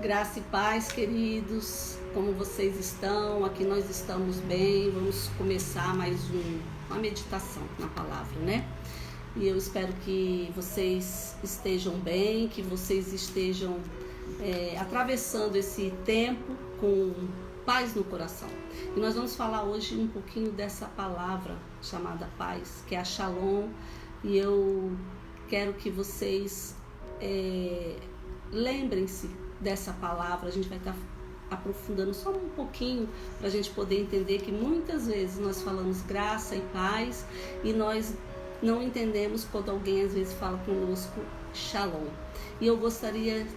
Graça e paz, queridos, como vocês estão? Aqui nós estamos bem. Vamos começar mais uma meditação na palavra, né? E eu espero que vocês estejam bem, que vocês estejam atravessando esse tempo com paz no coração. E nós vamos falar hoje um pouquinho dessa palavra chamada paz, que é a Shalom. E eu quero que vocês lembrem-se dessa palavra. A gente vai estar aprofundando só um pouquinho para a gente poder entender que muitas vezes nós falamos graça e paz e nós não entendemos quando alguém às vezes fala conosco Shalom. E eu gostaria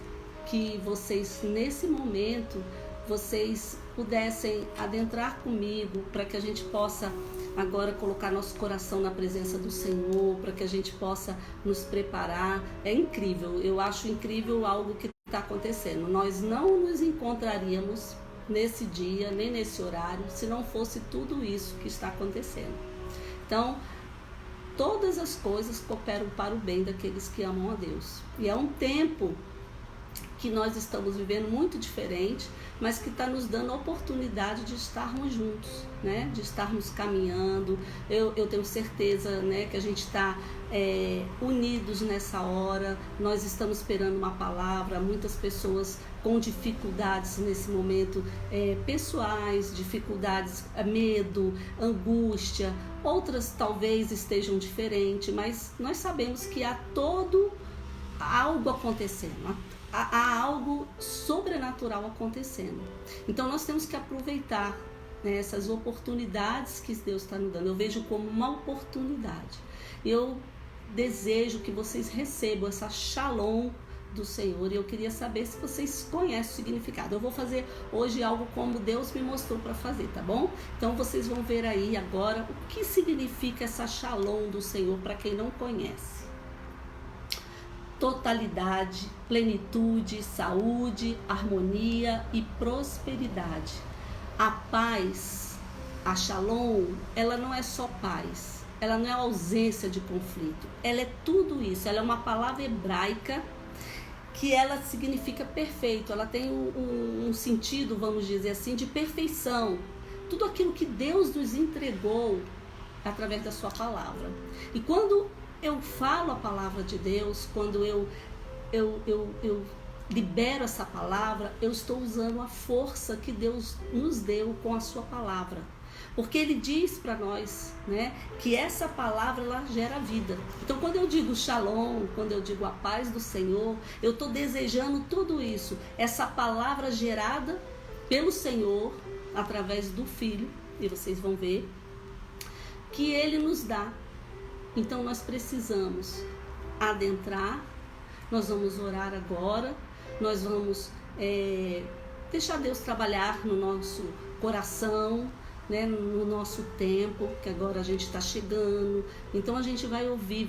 que vocês nesse momento vocês pudessem adentrar comigo para que a gente possa agora colocar nosso coração na presença do Senhor, para que a gente possa nos preparar. É incrível, eu acho incrível algo que está acontecendo. Nós não nos encontraríamos nesse dia, nem nesse horário, se não fosse tudo isso que está acontecendo. Então, todas as coisas cooperam para o bem daqueles que amam a Deus. E é um tempo que nós estamos vivendo muito diferente, mas que está nos dando a oportunidade de estarmos juntos, né? De estarmos caminhando. Eu tenho certeza, né, que a gente está unidos nessa hora. Nós estamos esperando uma palavra. Muitas pessoas com dificuldades nesse momento pessoais, dificuldades, medo, angústia. Outras talvez estejam diferentes, mas nós sabemos que há algo acontecendo. Há algo sobrenatural acontecendo. Então nós temos que aproveitar, né, essas oportunidades que Deus está nos dando. Eu vejo como uma oportunidade. Eu desejo que vocês recebam essa Shalom do Senhor. E eu queria saber se vocês conhecem o significado. Eu vou fazer hoje algo como Deus me mostrou para fazer, tá bom? Então vocês vão ver aí agora o que significa essa Shalom do Senhor para quem não conhece. Totalidade, plenitude, saúde, harmonia e prosperidade. A paz, a Shalom, ela não é só paz, ela não é ausência de conflito, ela é tudo isso. Ela é uma palavra hebraica que ela significa perfeito, ela tem um sentido, vamos dizer assim, de perfeição. Tudo aquilo que Deus nos entregou através da sua palavra. E quando eu falo a palavra de Deus, quando eu libero essa palavra, eu estou usando a força que Deus nos deu com a sua palavra. Porque Ele diz para nós, né, que essa palavra ela gera vida. Então quando eu digo Shalom, quando eu digo a paz do Senhor, eu estou desejando tudo isso. Essa palavra gerada pelo Senhor, através do Filho, e vocês vão ver, que Ele nos dá. Então nós precisamos adentrar, nós vamos orar agora, nós vamos deixar Deus trabalhar no nosso coração, né, no nosso tempo, que agora a gente está chegando. Então a gente vai ouvir,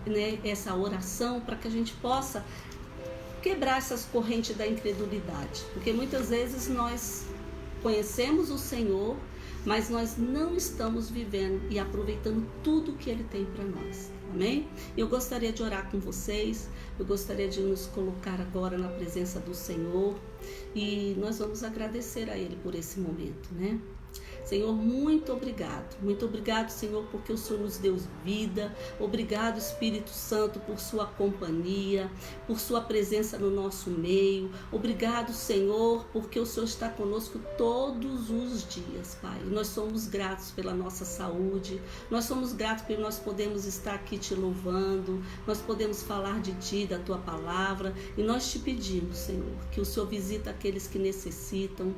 né, essa oração para que a gente possa quebrar essas correntes da incredulidade. Porque muitas vezes nós conhecemos o Senhor, mas nós não estamos vivendo e aproveitando tudo que Ele tem para nós. Amém? Eu gostaria de orar com vocês, eu gostaria de nos colocar agora na presença do Senhor e nós vamos agradecer a Ele por esse momento, né? Senhor, muito obrigado, Senhor, porque o Senhor nos deu vida. Obrigado, Espírito Santo, por sua companhia, por sua presença no nosso meio. Obrigado, Senhor, porque o Senhor está conosco todos os dias, Pai. Nós somos gratos pela nossa saúde, nós somos gratos porque nós podemos estar aqui te louvando, nós podemos falar de Ti, da Tua palavra, e nós te pedimos, Senhor, que o Senhor visita aqueles que necessitam,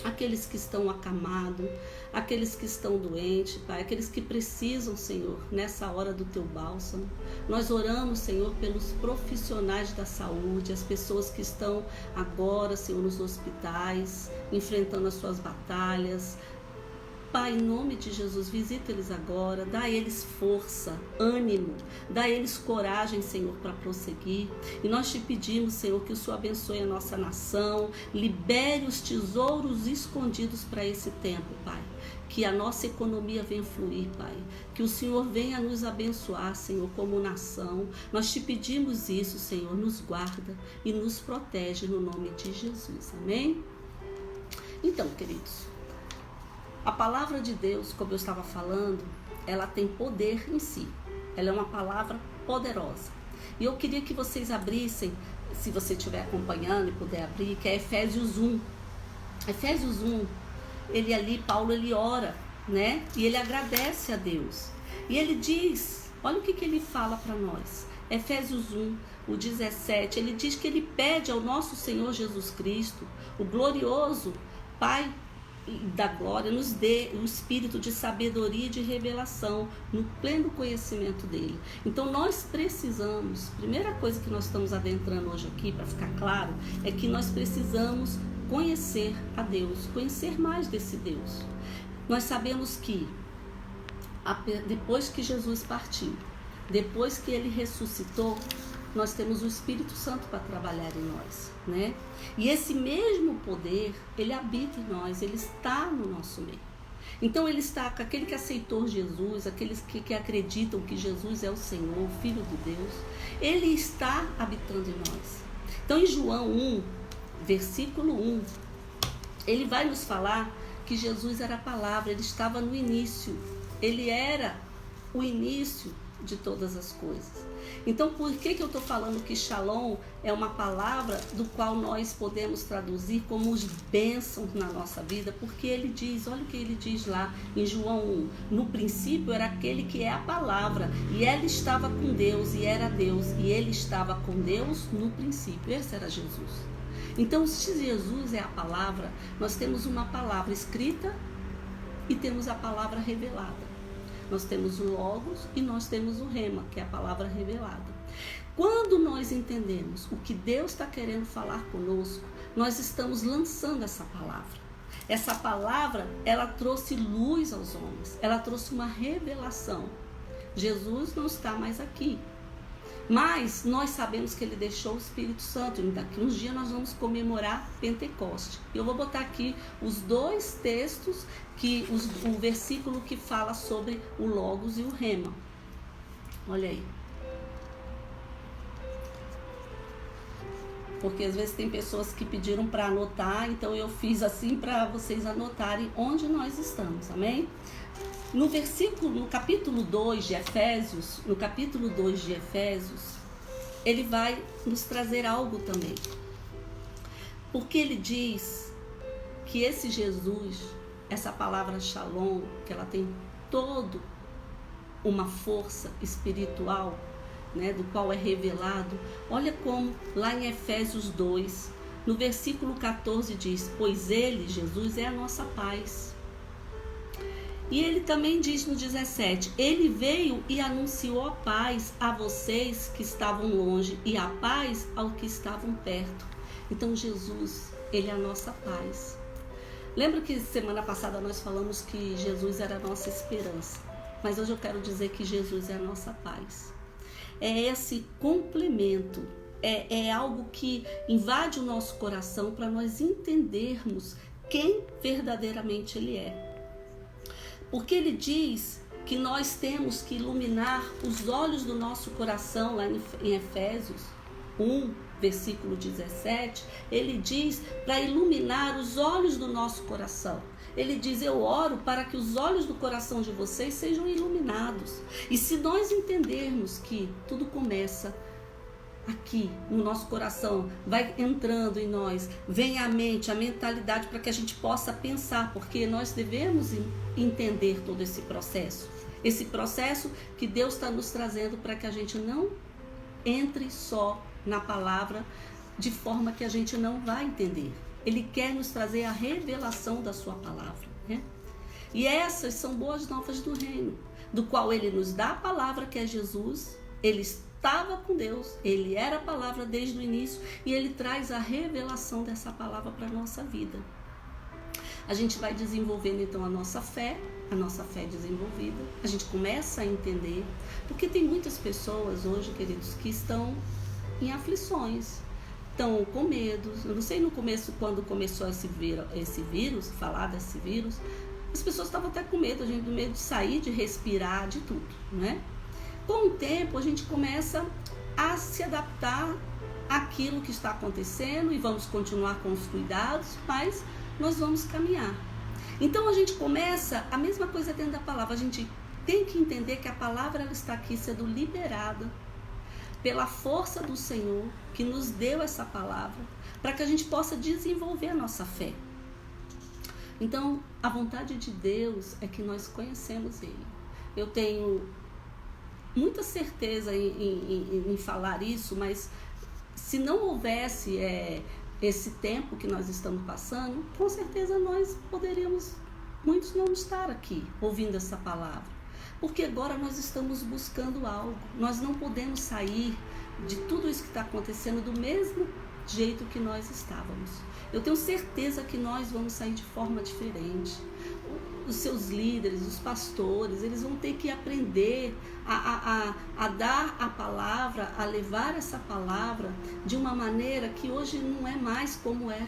aqueles que estão acamados, aqueles que estão doentes, Pai, aqueles que precisam, Senhor, nessa hora do Teu bálsamo. Nós oramos, Senhor, pelos profissionais da saúde, as pessoas que estão agora, Senhor, nos hospitais, enfrentando as suas batalhas, Pai, em nome de Jesus, visita eles agora, dá a eles força, ânimo, dá a eles coragem, Senhor, para prosseguir. E nós te pedimos, Senhor, que o Senhor abençoe a nossa nação, libere os tesouros escondidos para esse tempo, Pai. Que a nossa economia venha fluir, Pai. Que o Senhor venha nos abençoar, Senhor, como nação. Nós te pedimos isso, Senhor, nos guarda e nos protege no nome de Jesus. Amém? Então, queridos, a palavra de Deus, como eu estava falando, ela tem poder em si. Ela é uma palavra poderosa. E eu queria que vocês abrissem, se você estiver acompanhando e puder abrir, que é Efésios 1. Efésios 1, Paulo ora, né? E ele agradece a Deus. E ele diz, olha o que ele fala para nós. Efésios 1, o 17, ele diz que ele pede ao nosso Senhor Jesus Cristo, o glorioso Pai da glória, nos dê o espírito de sabedoria e de revelação no pleno conhecimento dele. Então nós precisamos, primeira coisa que nós estamos adentrando hoje aqui, para ficar claro, é que nós precisamos conhecer a Deus, conhecer mais desse Deus. Nós sabemos que depois que Jesus partiu, depois que ele ressuscitou, nós temos o Espírito Santo para trabalhar em nós, né? E esse mesmo poder, ele habita em nós, ele está no nosso meio. Então ele está com aquele que aceitou Jesus, aqueles que acreditam que Jesus é o Senhor, o Filho de Deus, ele está habitando em nós. Então em João 1, versículo 1, ele vai nos falar que Jesus era a palavra, ele estava no início, ele era o início de todas as coisas. Então, por que eu estou falando que Shalom é uma palavra do qual nós podemos traduzir como os bênçãos na nossa vida? Porque ele diz, olha o que ele diz lá em João 1, no princípio era aquele que é a palavra, e ele estava com Deus, e era Deus, e ele estava com Deus no princípio. Esse era Jesus. Então, se Jesus é a palavra, nós temos uma palavra escrita e temos a palavra revelada. Nós temos o Logos e nós temos o Rema, que é a palavra revelada. Quando nós entendemos o que Deus está querendo falar conosco, nós estamos lançando essa palavra. Essa palavra, ela trouxe luz aos homens, ela trouxe uma revelação. Jesus não está mais aqui, mas nós sabemos que ele deixou o Espírito Santo. E daqui uns dias nós vamos comemorar Pentecoste. Eu vou botar aqui os dois textos, o versículo que fala sobre o Logos e o Rema. Olha aí. Porque às vezes tem pessoas que pediram para anotar, então eu fiz assim para vocês anotarem onde nós estamos, amém? No capítulo 2 de Efésios, ele vai nos trazer algo também. Porque ele diz que esse Jesus, essa palavra Shalom, que ela tem todo uma força espiritual, né, do qual é revelado. Olha como lá em Efésios 2, no versículo 14 diz, pois ele, Jesus, é a nossa paz. E ele também diz no 17, ele veio e anunciou a paz a vocês que estavam longe e a paz aos que estavam perto. Então Jesus, ele é a nossa paz. Lembra que semana passada nós falamos que Jesus era a nossa esperança, mas hoje eu quero dizer que Jesus é a nossa paz. É esse complemento, é algo que invade o nosso coração para nós entendermos quem verdadeiramente ele é. Porque ele diz que nós temos que iluminar os olhos do nosso coração, lá em Efésios 1, versículo 17, ele diz para iluminar os olhos do nosso coração. Ele diz, eu oro para que os olhos do coração de vocês sejam iluminados. E se nós entendermos que tudo começa aqui no nosso coração, vai entrando em nós, vem a mente, a mentalidade para que a gente possa pensar, porque nós devemos entender todo esse processo que Deus está nos trazendo para que a gente não entre só na palavra de forma que a gente não vai entender. Ele quer nos trazer a revelação da sua palavra, né? E essas são boas novas do reino, do qual ele nos dá a palavra que é Jesus, ele estava com Deus, ele era a palavra desde o início e ele traz a revelação dessa palavra para a nossa vida. A gente vai desenvolvendo então a nossa fé desenvolvida, a gente começa a entender, porque tem muitas pessoas hoje, queridos, que estão em aflições, estão com medo. Eu não sei no começo, quando começou esse vírus, falar desse vírus, as pessoas estavam até com medo, do medo de sair, de respirar, de tudo, né? Com o tempo a gente começa a se adaptar àquilo que está acontecendo e vamos continuar com os cuidados, mas nós vamos caminhar. Então a gente começa a mesma coisa dentro da palavra. A gente tem que entender que a palavra ela está aqui sendo liberada pela força do Senhor que nos deu essa palavra para que a gente possa desenvolver a nossa fé. Então a vontade de Deus é que nós conhecemos Ele. Eu tenho muita certeza em falar isso, mas se não houvesse esse tempo que nós estamos passando, com certeza nós poderíamos, muitos não estar aqui ouvindo essa palavra, porque agora nós estamos buscando algo. Nós não podemos sair de tudo isso que está acontecendo do mesmo jeito que nós estávamos. Eu tenho certeza que nós vamos sair de forma diferente. Os seus líderes, os pastores, eles vão ter que aprender a dar a palavra, a levar essa palavra de uma maneira que hoje não é mais como era.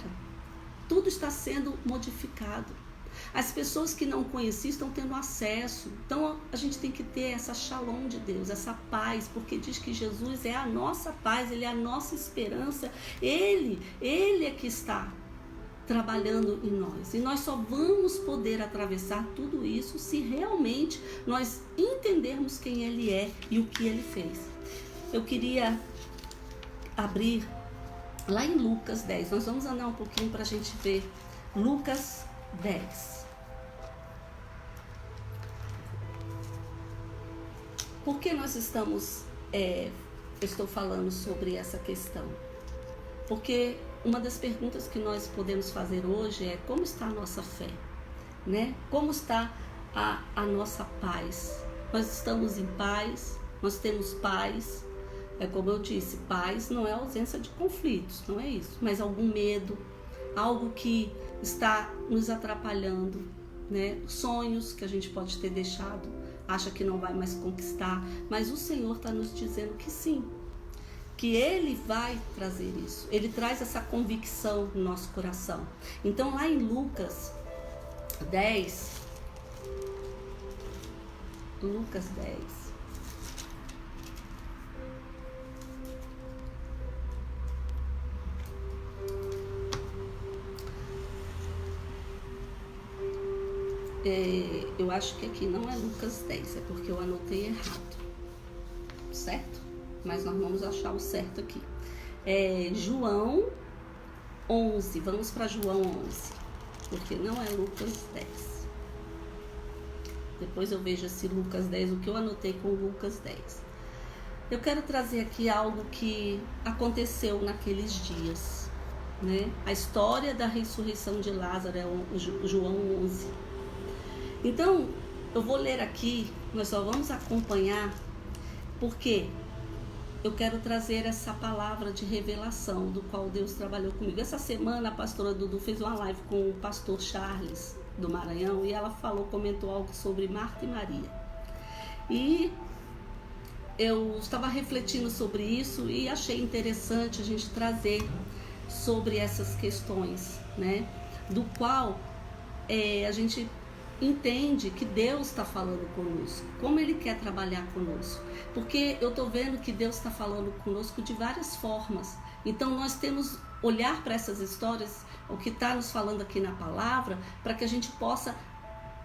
Tudo está sendo modificado. As pessoas que não conheciam estão tendo acesso. Então a gente tem que ter essa shalom de Deus, essa paz, porque diz que Jesus é a nossa paz, Ele é a nossa esperança. Ele é que está trabalhando em nós. E nós só vamos poder atravessar tudo isso se realmente nós entendermos quem Ele é e o que Ele fez. Eu queria abrir lá em Lucas 10. Nós vamos andar um pouquinho para a gente ver Lucas 10. Por que nós estamos estou falando sobre essa questão? Porque uma das perguntas que nós podemos fazer hoje é: como está a nossa fé? Né? Como está a nossa paz? Nós estamos em paz? Nós temos paz? É como eu disse, paz não é ausência de conflitos, não é isso, mas algum medo, algo que está nos atrapalhando, né? Sonhos que a gente pode ter deixado, acha que não vai mais conquistar, mas o Senhor está nos dizendo que sim, que Ele vai trazer isso. Ele traz essa convicção no nosso coração. Então lá em Lucas 10, eu acho que aqui não é Lucas 10, é porque eu anotei errado, certo? Mas nós vamos achar o certo aqui. João 11, vamos para João 11, porque não é Lucas 10. Depois eu vejo se Lucas 10, o que eu anotei com Lucas 10. Eu quero trazer aqui algo que aconteceu naqueles dias, né? A história da ressurreição de Lázaro é João 11. Então, eu vou ler aqui, nós só vamos acompanhar, porque eu quero trazer essa palavra de revelação do qual Deus trabalhou comigo. Essa semana a pastora Dudu fez uma live com o pastor Charles do Maranhão e ela comentou algo sobre Marta e Maria. E eu estava refletindo sobre isso e achei interessante a gente trazer sobre essas questões, né? Do qual a gente entende que Deus está falando conosco, como Ele quer trabalhar conosco, porque eu estou vendo que Deus está falando conosco de várias formas. Então nós temos olhar para essas histórias, o que está nos falando aqui na palavra, para que a gente possa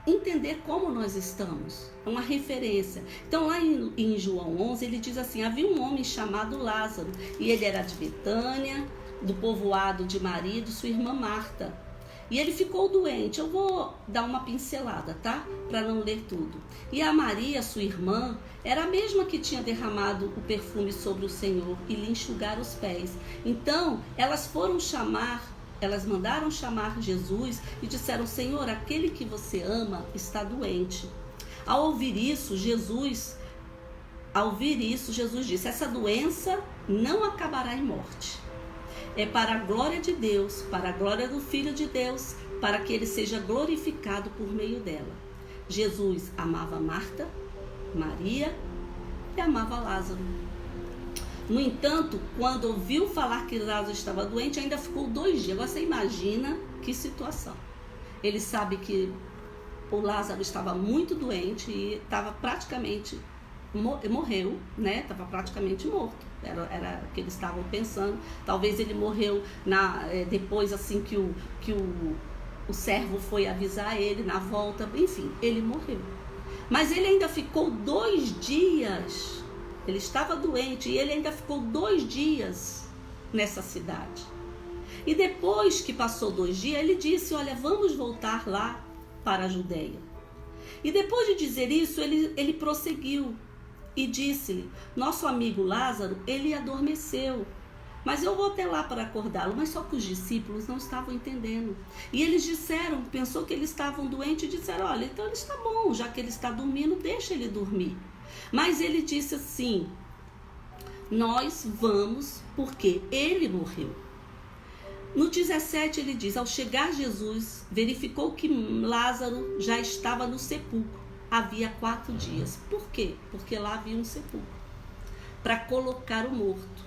entender como nós estamos, é uma referência. Então lá em João 11 ele diz assim: havia um homem chamado Lázaro e ele era de Betânia, do povoado de Maria e de sua irmã Marta. E ele ficou doente. Eu vou dar uma pincelada, tá? Para não ler tudo. E a Maria, sua irmã, era a mesma que tinha derramado o perfume sobre o Senhor e lhe enxugar os pés. Então, elas mandaram chamar Jesus e disseram: Senhor, aquele que você ama está doente. Ao ouvir isso, Jesus disse: essa doença não acabará em morte. é para a glória de Deus, para a glória do Filho de Deus, para que ele seja glorificado por meio dela. Jesus amava Marta, Maria e amava Lázaro. No entanto, quando ouviu falar que Lázaro estava doente, ainda ficou 2 dias. Agora você imagina que situação. Ele sabe que o Lázaro estava muito doente e estava praticamente morreu, né? Estava praticamente morto. Era o que eles estavam pensando. Talvez ele morreu depois assim que o servo foi avisar ele na volta. Enfim, ele morreu. Mas ele ainda ficou 2 dias. Ele estava doente e ele ainda ficou 2 dias nessa cidade. E depois que passou 2 dias, ele disse: olha, vamos voltar lá para a Judeia. E depois de dizer isso, ele prosseguiu e disse-lhe: nosso amigo Lázaro, ele adormeceu, mas eu vou até lá para acordá-lo. Mas só que os discípulos não estavam entendendo. E eles pensou que eles estavam doentes e disseram: olha, então ele está bom, já que ele está dormindo, deixa ele dormir. Mas ele disse assim: nós vamos porque ele morreu. No 17 ele diz: ao chegar Jesus, verificou que Lázaro já estava no sepulcro. Havia 4 dias. Por quê? Porque lá havia um sepulcro para colocar o morto.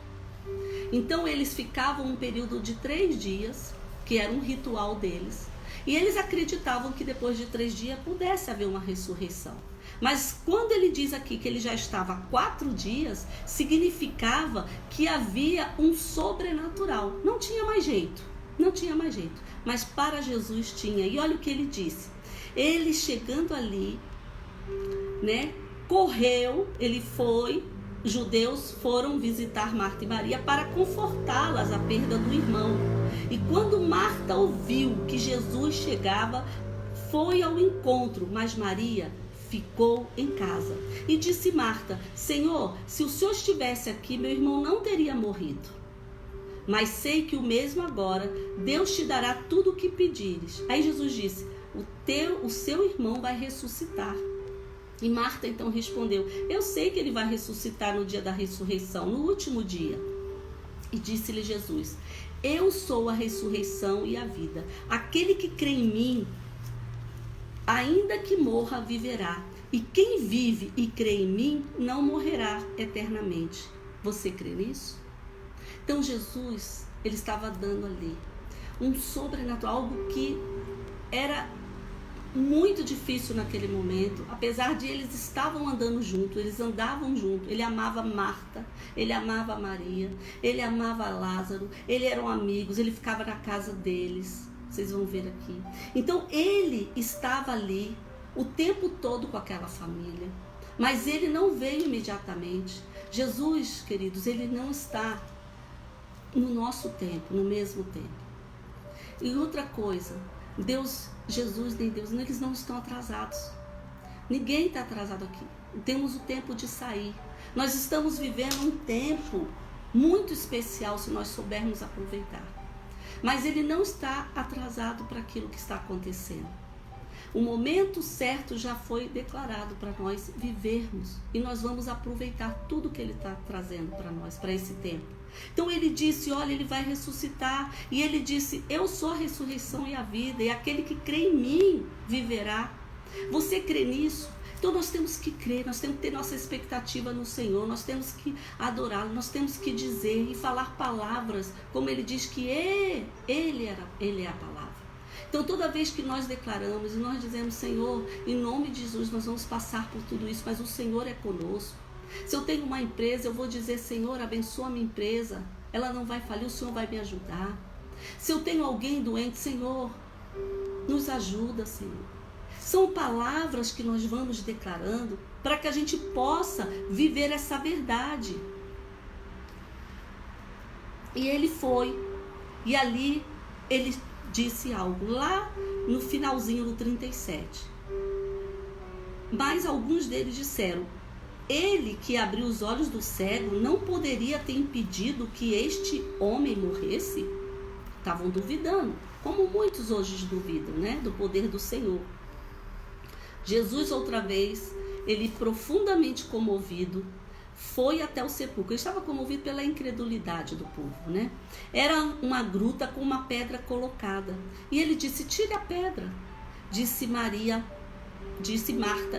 Então eles ficavam um período de 3 dias, que era um ritual deles. E eles acreditavam que depois de 3 dias pudesse haver uma ressurreição. Mas quando ele diz aqui que ele já estava há 4 dias, significava que havia um sobrenatural. Não tinha mais jeito, não tinha mais jeito. Mas para Jesus tinha. E olha o que ele disse. Ele chegando ali, né, correu, os judeus foram visitar Marta e Maria para confortá-las à perda do irmão. E quando Marta ouviu que Jesus chegava, foi ao encontro, mas Maria ficou em casa. E disse Marta: Senhor, se o Senhor estivesse aqui, meu irmão não teria morrido. Mas sei que o mesmo agora, Deus te dará tudo o que pedires. Aí Jesus disse: o seu irmão vai ressuscitar. E Marta então respondeu: eu sei que ele vai ressuscitar no dia da ressurreição, no último dia. E disse-lhe Jesus: eu sou a ressurreição e a vida. Aquele que crê em mim, ainda que morra, viverá. E quem vive e crê em mim não morrerá eternamente. Você crê nisso? Então Jesus, ele estava dando ali um sobrenatural, algo que era muito difícil naquele momento. Apesar de eles estavam andando juntos, eles andavam juntos. Ele amava Marta, ele amava Maria, ele amava Lázaro, eles eram amigos, ele ficava na casa deles. Vocês vão ver aqui. Então ele estava ali o tempo todo com aquela família. Mas ele não veio imediatamente. Jesus, queridos, ele não está no nosso tempo, no mesmo tempo. E outra coisa, Jesus nem Deus, eles não estão atrasados. Ninguém está atrasado aqui. Temos o tempo de sair. Nós estamos vivendo um tempo muito especial se nós soubermos aproveitar. Mas ele não está atrasado para aquilo que está acontecendo. O momento certo já foi declarado para nós vivermos. E nós vamos aproveitar tudo que ele está trazendo para nós, para esse tempo. Então ele disse: olha, ele vai ressuscitar. E ele disse: eu sou a ressurreição e a vida. E aquele que crê em mim viverá. Você crê nisso? Então nós temos que crer, nós temos que ter nossa expectativa no Senhor, nós temos que adorá-lo, nós temos que dizer e falar palavras, como ele diz que ele é a palavra. Então toda vez que nós declaramos e nós dizemos: Senhor, em nome de Jesus nós vamos passar por tudo isso, mas o Senhor é conosco. Se eu tenho uma empresa, eu vou dizer: Senhor, abençoa a minha empresa, ela não vai falir, o Senhor vai me ajudar. Se eu tenho alguém doente, Senhor, nos ajuda, Senhor. São palavras que nós vamos declarando para que a gente possa viver essa verdade. E ele foi, e ali ele disse algo, lá no finalzinho do 37. Mas alguns deles disseram: ele que abriu os olhos do cego não poderia ter impedido que este homem morresse? Estavam duvidando, como muitos hoje duvidam, né, do poder do Senhor. Jesus, outra vez, ele profundamente comovido, foi até o sepulcro. Ele estava comovido pela incredulidade do povo, né? Era uma gruta com uma pedra colocada. E ele disse: tire a pedra. Disse Marta,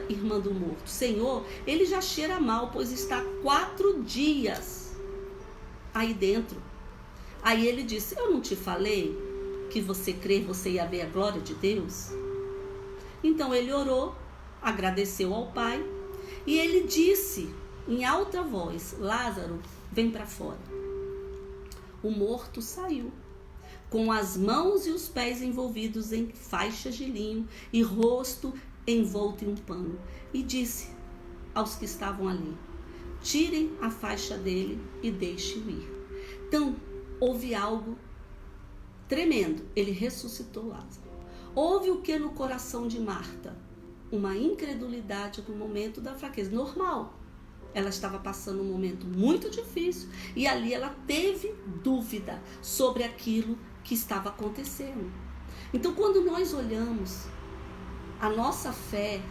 irmã do morto: Senhor, ele já cheira mal, pois está 4 dias aí dentro. Aí ele disse: eu não te falei que você crer, você ia ver a glória de Deus? Então ele orou, agradeceu ao Pai, e ele disse em alta voz: Lázaro, vem para fora. O morto saiu, com as mãos e os pés envolvidos em faixas de linho e rosto envolto em um pano, e disse aos que estavam ali: tirem a faixa dele e deixem-o ir. Então houve algo tremendo. Ele ressuscitou Lázaro. Houve o que no coração de Marta? Uma incredulidade no momento da fraqueza. Normal. Ela estava passando um momento muito difícil e ali ela teve dúvida sobre aquilo que estava acontecendo. Então, quando nós olhamos, a nossa fé,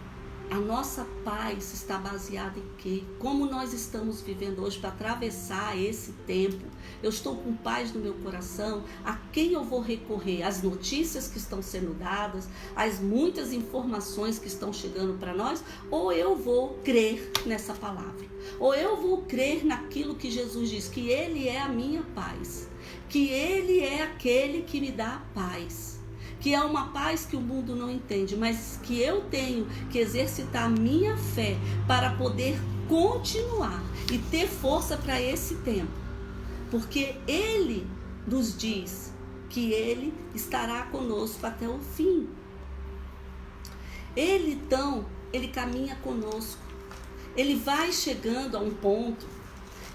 a nossa paz está baseada em quê? Como nós estamos vivendo hoje para atravessar esse tempo? Eu estou com paz no meu coração. A quem eu vou recorrer? As notícias que estão sendo dadas, as muitas informações que estão chegando para nós? Ou eu vou crer nessa palavra? Ou eu vou crer naquilo que Jesus diz, que Ele é a minha paz, que Ele é aquele que me dá paz, que é uma paz que o mundo não entende, mas que eu tenho que exercitar a minha fé para poder continuar e ter força para esse tempo. Porque Ele nos diz que Ele estará conosco até o fim. Ele, então, Ele caminha conosco. Ele vai chegando a um ponto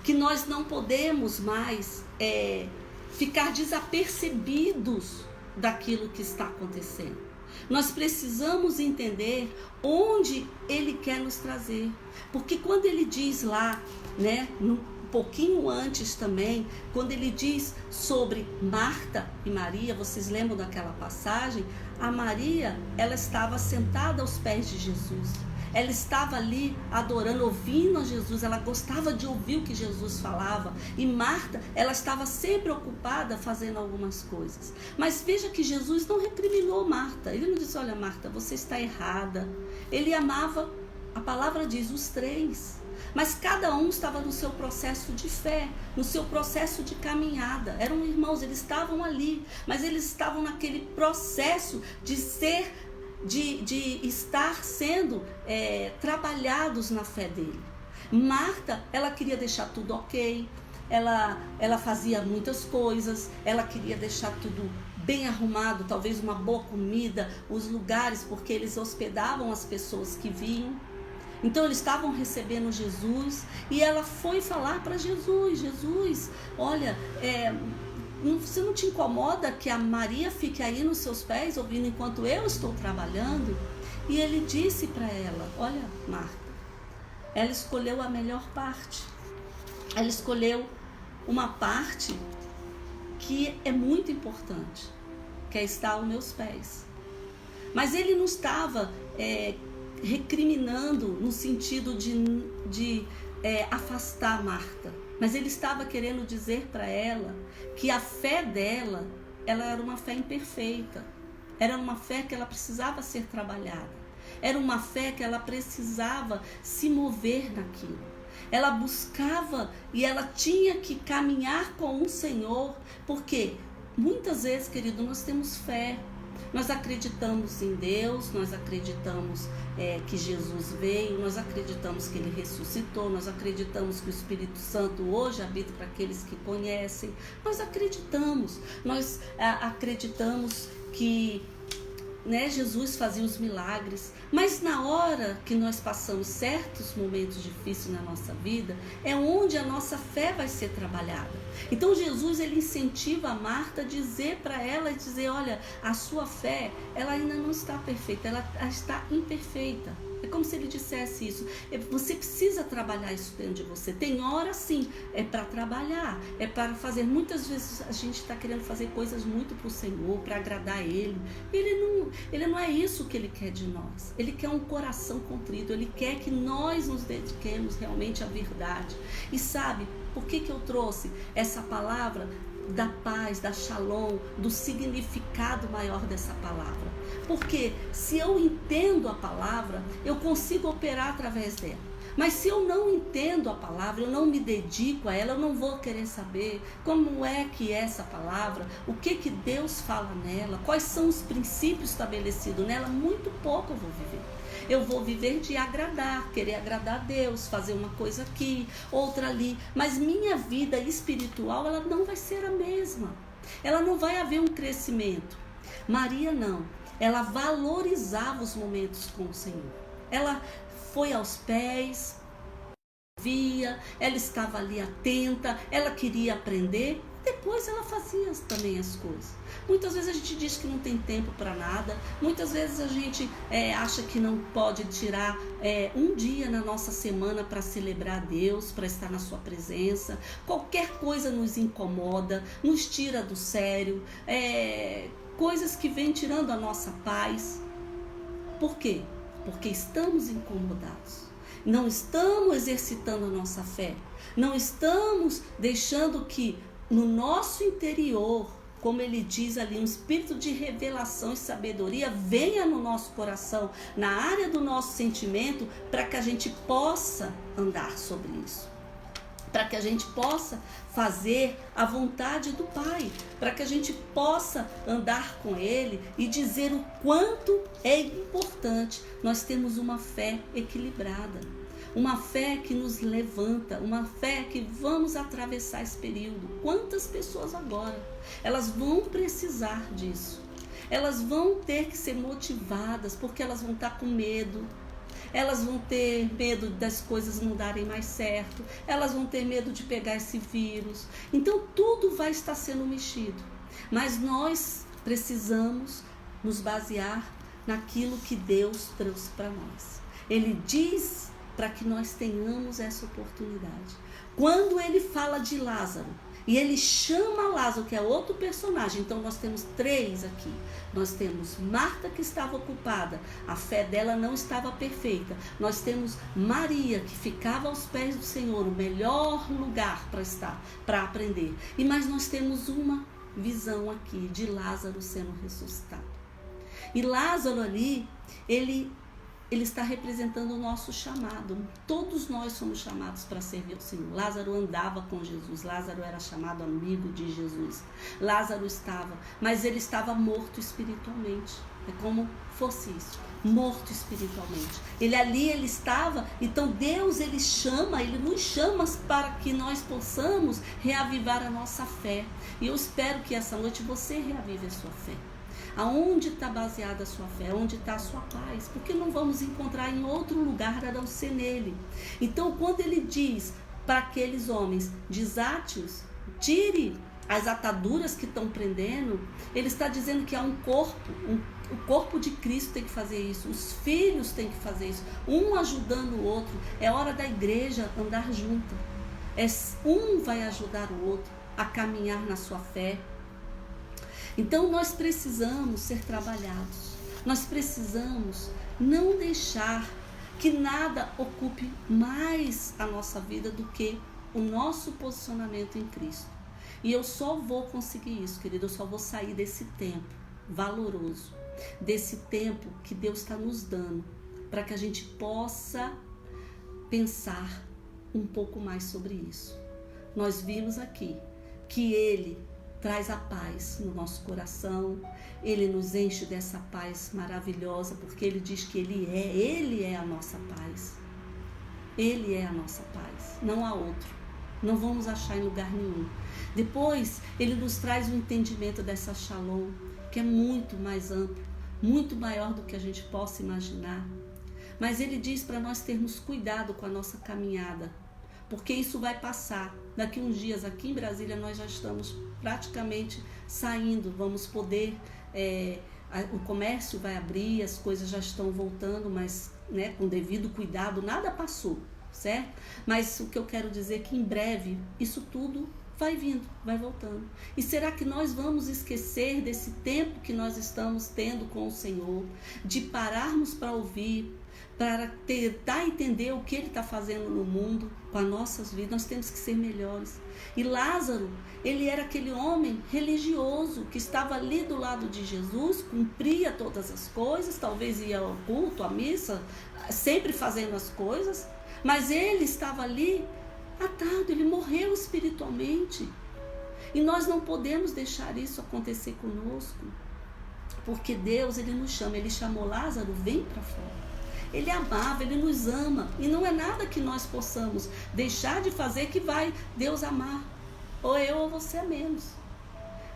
que nós não podemos mais ficar desapercebidos daquilo que está acontecendo. Nós precisamos entender onde Ele quer nos trazer. Porque quando Ele diz lá, né, um pouquinho antes também, quando Ele diz sobre Marta e Maria, vocês lembram daquela passagem? A Maria, ela estava sentada aos pés de Jesus. Ela estava ali adorando, ouvindo a Jesus. Ela gostava de ouvir o que Jesus falava. E Marta, ela estava sempre ocupada fazendo algumas coisas. Mas veja que Jesus não recriminou Marta. Ele não disse: olha, Marta, você está errada. Ele amava, a palavra diz, os 3. Mas cada um estava no seu processo de fé, no seu processo de caminhada. Eram irmãos, eles estavam ali, mas eles estavam naquele processo de estar sendo trabalhados na fé dele. Marta, ela queria deixar tudo ok, ela fazia muitas coisas, ela queria deixar tudo bem arrumado, talvez uma boa comida, os lugares, porque eles hospedavam as pessoas que vinham. Então eles estavam recebendo Jesus e ela foi falar para Jesus: Jesus, olha, você não te incomoda que a Maria fique aí nos seus pés ouvindo enquanto eu estou trabalhando? E ele disse para ela: olha, Marta, ela escolheu a melhor parte. Ela escolheu uma parte que é muito importante, que é estar aos meus pés. Mas ele não estava recriminando no sentido de afastar Marta. Mas ele estava querendo dizer para ela que a fé dela, ela era uma fé imperfeita. Era uma fé que ela precisava ser trabalhada. Era uma fé que ela precisava se mover naquilo. Ela buscava e ela tinha que caminhar com o Senhor. Porque muitas vezes, querido, nós temos fé. Nós acreditamos em Deus, nós acreditamos que Jesus veio, nós acreditamos que Ele ressuscitou, nós acreditamos que o Espírito Santo hoje habita para aqueles que conhecem. Nós acreditamos que Jesus fazia os milagres, mas na hora que nós passamos certos momentos difíceis na nossa vida, é onde a nossa fé vai ser trabalhada. Então Jesus, ele incentiva a Marta a dizer para ela, olha, a sua fé, ela ainda não está perfeita, ela está imperfeita. É como se ele dissesse isso. Você precisa trabalhar isso dentro de você. Tem hora sim, é para trabalhar, é para fazer. Muitas vezes a gente está querendo fazer coisas muito para o Senhor, para agradar Ele. Ele não é isso que Ele quer de nós. Ele quer um coração contrito. Ele quer que nós nos dediquemos realmente à verdade. E sabe, por que eu trouxe essa palavra da paz, da shalom, do significado maior dessa palavra? Porque se eu entendo a palavra, eu consigo operar através dela. Mas se eu não entendo a palavra, eu não me dedico a ela, eu não vou querer saber como é que é essa palavra, o que Deus fala nela, quais são os princípios estabelecidos nela, muito pouco eu vou viver. Eu vou viver de agradar, querer agradar a Deus, fazer uma coisa aqui, outra ali. Mas minha vida espiritual, ela não vai ser a mesma. Ela não vai haver um crescimento. Maria não. Ela valorizava os momentos com o Senhor. Ela foi aos pés, via, ela estava ali atenta, ela queria aprender. Depois ela fazia também as coisas. Muitas vezes a gente diz que não tem tempo para nada. Muitas vezes a gente acha que não pode tirar um dia na nossa semana para celebrar a Deus, para estar na sua presença. Qualquer coisa nos incomoda, nos tira do sério. Coisas que vêm tirando a nossa paz. Por quê? Porque estamos incomodados. Não estamos exercitando a nossa fé. Não estamos deixando que no nosso interior, como ele diz ali, um espírito de revelação e sabedoria venha no nosso coração, na área do nosso sentimento, para que a gente possa andar sobre isso. Para que a gente possa fazer a vontade do Pai, para que a gente possa andar com Ele e dizer o quanto é importante nós termos uma fé equilibrada, uma fé que nos levanta, uma fé que vamos atravessar esse período. Quantas pessoas agora, elas vão precisar disso, elas vão ter que ser motivadas, porque elas vão estar com medo. Elas vão ter medo das coisas não darem mais certo. Elas vão ter medo de pegar esse vírus. Então tudo vai estar sendo mexido. Mas nós precisamos nos basear naquilo que Deus trouxe para nós. Ele diz para que nós tenhamos essa oportunidade. Quando ele fala de Lázaro, e ele chama Lázaro, que é outro personagem. Então nós temos 3 aqui. Nós temos Marta, que estava ocupada. A fé dela não estava perfeita. Nós temos Maria, que ficava aos pés do Senhor. O melhor lugar para estar, para aprender. Mas nós temos uma visão aqui de Lázaro sendo ressuscitado. E Lázaro ali, ele está representando o nosso chamado. Todos nós somos chamados para servir ao Senhor. Lázaro andava com Jesus. Lázaro era chamado amigo de Jesus. Lázaro estava, mas ele estava morto espiritualmente. É como fosse isso, morto espiritualmente. Ele estava, então Deus, ele nos chama para que nós possamos reavivar a nossa fé. E eu espero que essa noite você reavive a sua fé. Aonde está baseada a sua fé? Onde está a sua paz? Porque não vamos encontrar em outro lugar a não ser nele. Então, quando ele diz para aqueles homens, desate-os, tire as ataduras que estão prendendo, ele está dizendo que há um corpo, o corpo de Cristo tem que fazer isso, os filhos têm que fazer isso, um ajudando o outro. É hora da igreja andar junto. Um vai ajudar o outro a caminhar na sua fé. Então nós precisamos ser trabalhados, nós precisamos não deixar que nada ocupe mais a nossa vida do que o nosso posicionamento em Cristo. E eu só vou conseguir isso, querido, eu só vou sair desse tempo valoroso, desse tempo que Deus está nos dando, para que a gente possa pensar um pouco mais sobre isso. Nós vimos aqui que Ele traz a paz no nosso coração, Ele nos enche dessa paz maravilhosa, porque Ele diz que Ele é a nossa paz. Ele é a nossa paz, não há outro. Não vamos achar em lugar nenhum. Depois, Ele nos traz o entendimento dessa shalom, que é muito mais amplo, muito maior do que a gente possa imaginar. Mas Ele diz para nós termos cuidado com a nossa caminhada, porque isso vai passar. Daqui uns dias aqui em Brasília nós já estamos praticamente saindo, vamos poder o comércio vai abrir, as coisas já estão voltando, mas, né, com devido cuidado, nada passou, certo? Mas o que eu quero dizer é que em breve isso tudo vai vindo, vai voltando. E será que nós vamos esquecer desse tempo que nós estamos tendo com o Senhor, de pararmos para ouvir, para tentar entender o que Ele está fazendo no mundo, com as nossas vidas? Nós temos que ser melhores. E Lázaro, ele era aquele homem religioso que estava ali do lado de Jesus, cumpria todas as coisas, talvez ia ao culto, à missa, sempre fazendo as coisas, mas ele estava ali atado, ele morreu espiritualmente. E nós não podemos deixar isso acontecer conosco, porque Deus, Ele nos chama, Ele chamou Lázaro, vem para fora. Ele amava, Ele nos ama, e não é nada que nós possamos deixar de fazer que vai Deus amar, ou eu ou você a menos.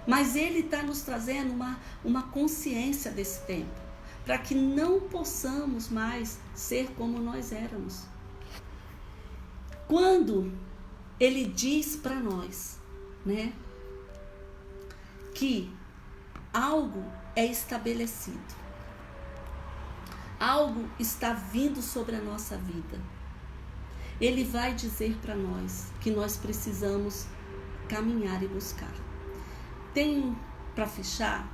Mas Ele está nos trazendo uma consciência desse tempo, para que não possamos mais ser como nós éramos. Quando Ele diz para nós, né, que algo é estabelecido, algo está vindo sobre a nossa vida, Ele vai dizer para nós que nós precisamos caminhar e buscar. Tenho, para fechar,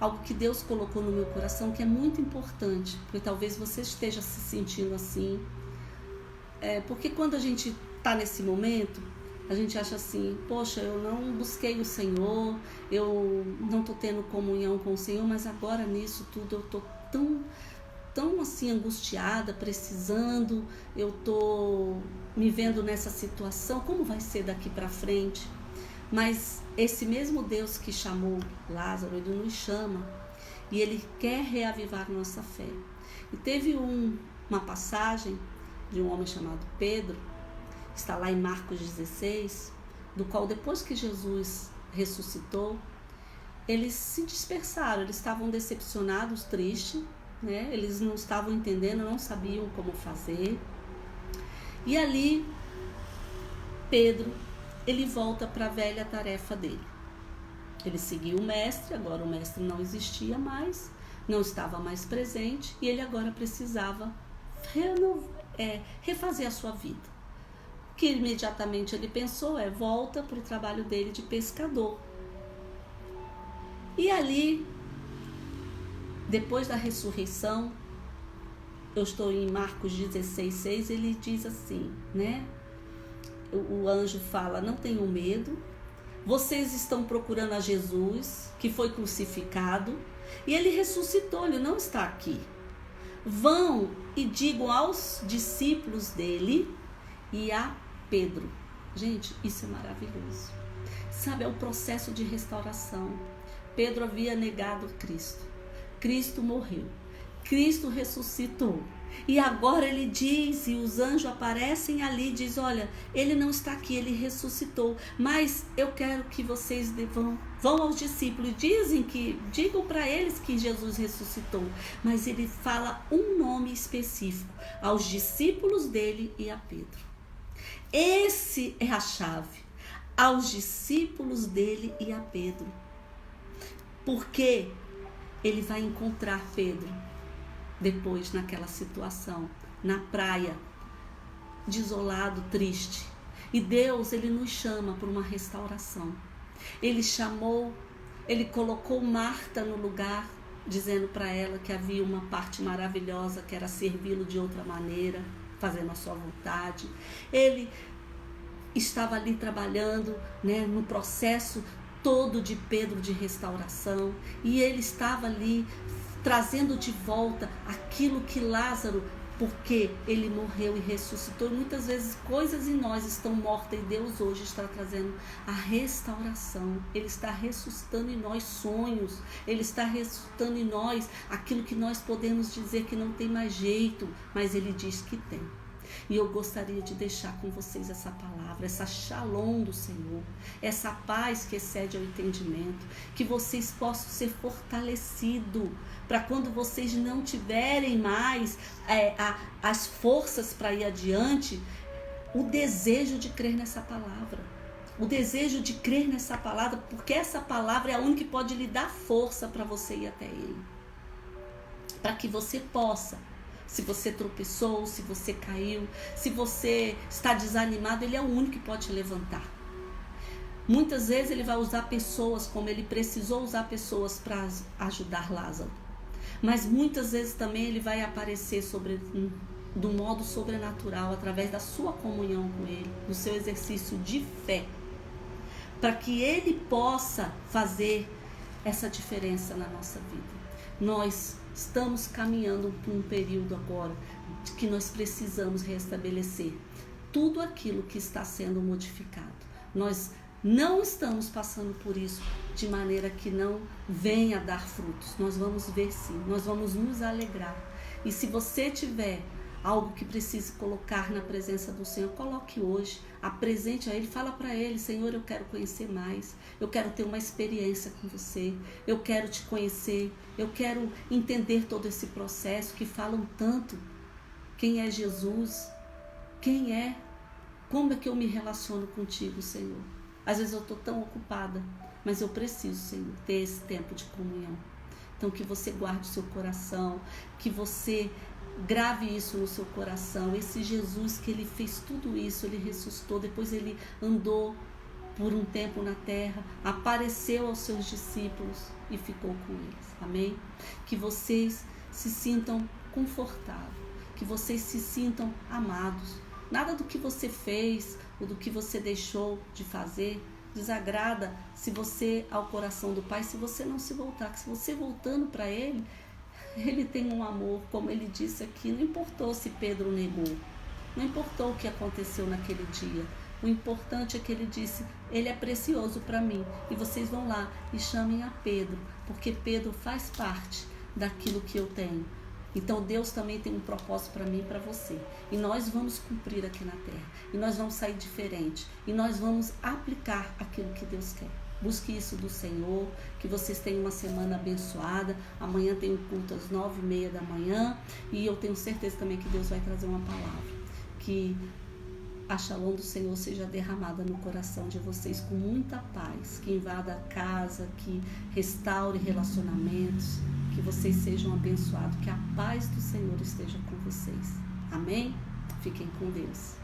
algo que Deus colocou no meu coração que é muito importante, porque talvez você esteja se sentindo assim. Porque quando a gente está nesse momento, a gente acha assim, poxa, eu não busquei o Senhor, eu não estou tendo comunhão com o Senhor, mas agora nisso tudo eu estou tão assim angustiada, precisando, eu estou me vendo nessa situação, como vai ser daqui para frente? Mas esse mesmo Deus que chamou Lázaro, Ele nos chama e Ele quer reavivar nossa fé. E teve uma passagem de um homem chamado Pedro, está lá em Marcos 16, do qual depois que Jesus ressuscitou, eles se dispersaram, eles estavam decepcionados, tristes, né? Eles não estavam entendendo, não sabiam como fazer. E ali, Pedro, ele volta para a velha tarefa dele. Ele seguiu o mestre, agora o mestre não existia mais, não estava mais presente, e ele agora precisava refazer a sua vida. O que imediatamente ele pensou volta para o trabalho dele de pescador. E ali, depois da ressurreição, eu estou em Marcos 16:6, ele diz assim, né? O anjo fala, não tenham medo, vocês estão procurando a Jesus, que foi crucificado, e ele ressuscitou, ele não está aqui. Vão e digam aos discípulos dele e a Pedro. Gente, isso é maravilhoso. Sabe, é o processo de restauração. Pedro havia negado Cristo. Cristo morreu. Cristo ressuscitou. E agora ele diz, e os anjos aparecem ali, diz, olha, ele não está aqui, ele ressuscitou, mas eu quero que vocês vão aos discípulos, digam para eles que Jesus ressuscitou, mas ele fala um nome específico, aos discípulos dele e a Pedro. Esse é a chave, aos discípulos dele e a Pedro, porque ele vai encontrar Pedro depois naquela situação, na praia, desolado, triste. E Deus, Ele nos chama por uma restauração. Ele colocou Marta no lugar, dizendo para ela que havia uma parte maravilhosa, que era servi-lo de outra maneira, fazendo a sua vontade. Ele estava ali trabalhando, né, no processo todo de Pedro de restauração, e ele estava ali trazendo de volta aquilo que Lázaro, porque ele morreu e ressuscitou. E muitas vezes coisas em nós estão mortas e Deus hoje está trazendo a restauração. Ele está ressuscitando em nós sonhos, Ele está ressuscitando em nós aquilo que nós podemos dizer que não tem mais jeito, mas Ele diz que tem. E eu gostaria de deixar com vocês essa palavra, essa shalom do Senhor, essa paz que excede ao entendimento, que vocês possam ser fortalecidos, para quando vocês não tiverem mais as forças para ir adiante, o desejo de crer nessa palavra, o desejo de crer nessa palavra, porque essa palavra é a única que pode lhe dar força para você ir até Ele. Para que você possa, se você tropeçou, se você caiu, se você está desanimado, Ele é o único que pode te levantar. Muitas vezes Ele vai usar pessoas, como Ele precisou usar pessoas para ajudar Lázaro. Mas muitas vezes também Ele vai aparecer do modo sobrenatural, através da sua comunhão com Ele, do seu exercício de fé, para que Ele possa fazer essa diferença na nossa vida. Nós estamos caminhando por um período agora de que nós precisamos restabelecer tudo aquilo que está sendo modificado. Nós não estamos passando por isso de maneira que não venha dar frutos. Nós vamos ver sim, nós vamos nos alegrar. E se você tiver algo que precise colocar na presença do Senhor, coloque hoje, apresente a Ele, fala para Ele: Senhor, eu quero conhecer mais, eu quero ter uma experiência com você, eu quero te conhecer, eu quero entender todo esse processo que falam tanto. Quem é Jesus? Quem é? Como é que eu me relaciono contigo, Senhor? Às vezes eu estou tão ocupada, mas eu preciso, Senhor, ter esse tempo de comunhão. Então que você guarde o seu coração, que você grave isso no seu coração. Esse Jesus que Ele fez tudo isso, Ele ressuscitou, depois Ele andou por um tempo na terra, apareceu aos seus discípulos e ficou com eles. Amém? Que vocês se sintam confortáveis, que vocês se sintam amados. Nada do que você fez ou do que você deixou de fazer desagrada se você ao coração do Pai, se você não se voltar. Que se você voltando para Ele, Ele tem um amor, como Ele disse aqui. Não importou se Pedro negou, não importou o que aconteceu naquele dia. O importante é que Ele disse: Ele é precioso para mim. E vocês vão lá e chamem a Pedro, porque Pedro faz parte daquilo que eu tenho. Então Deus também tem um propósito para mim e para você. E nós vamos cumprir aqui na terra. E nós vamos sair diferente. E nós vamos aplicar aquilo que Deus quer. Busque isso do Senhor. Que vocês tenham uma semana abençoada. Amanhã tem um culto às 9h30 da manhã. E eu tenho certeza também que Deus vai trazer uma palavra. Que a Shalom do Senhor seja derramada no coração de vocês com muita paz. Que invada a casa, que restaure relacionamentos. Que vocês sejam abençoados, que a paz do Senhor esteja com vocês. Amém? Fiquem com Deus.